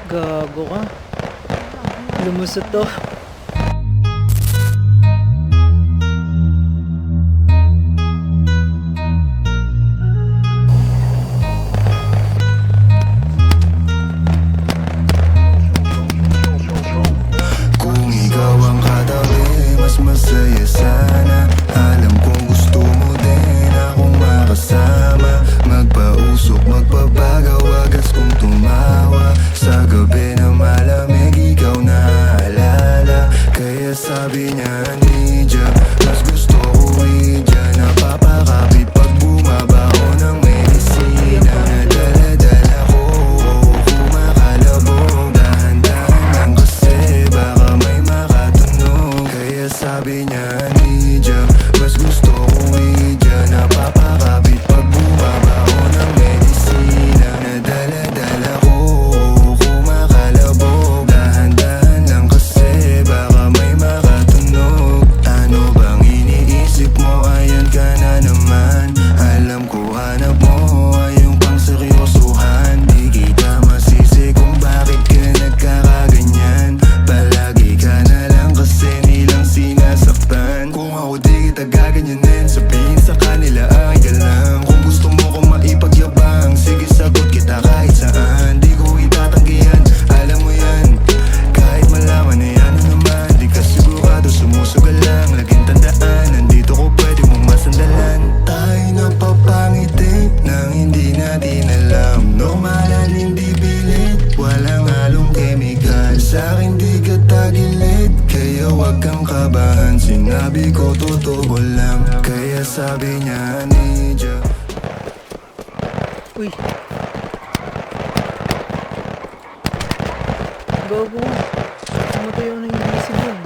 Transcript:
Gago ka. Lumusot to. Kung ikaw ang katabi, mas masaya sana. Alam kong gusto mo din akong makasama. Magpausok, magpabagaw, agad kong tumawa. Sa gabi na malamig, ikaw naaalala. Kaya sabi niya, Nidya, mas gusto ko Idya. Napapakapit pag bumaba ko ng medisina. Nadala-dala ko, kumakalabog. Dahan-dahan lang kasi baka may makatunog. Kaya sabi niya, Nidya, mas gusto ko Idya. Napapakapit pag bumaba ko ng medisina. Nadala-dala ko, kumakalabog. Dahan-dahan lang kasi baka may makatunog. Ano bang iniisip mo? Ayan ka na naman. Alam ko hanap mo ay yung pang seryosohan. Di kita masisi kung bakit ka nagkakaganyan. Palagi ka na lang kasi nilang sinasaktan. Kung ako di kita gaganyanin, sabihin sa kanila ay ka lang. Kung gusto mo kong maipagyabang, sige sagot kita kahit saan. Di ko itatanggihan, alam mo yan. Kahit malaman na yan naman, di ka sigurado, sumusugal lang. Laging tandaan, nandito ko pwede mong masandalan. Tayo napapangiti nang hindi natin alam. Normalan, hindi pilit, walang halong chemical. Sa'kin di ka tagilid, kaya wag kang kabahan. Sinabi ko totoo lang, kaya sabi niya, Nidya. Uy. Gago. Sumatay ako ng invisible.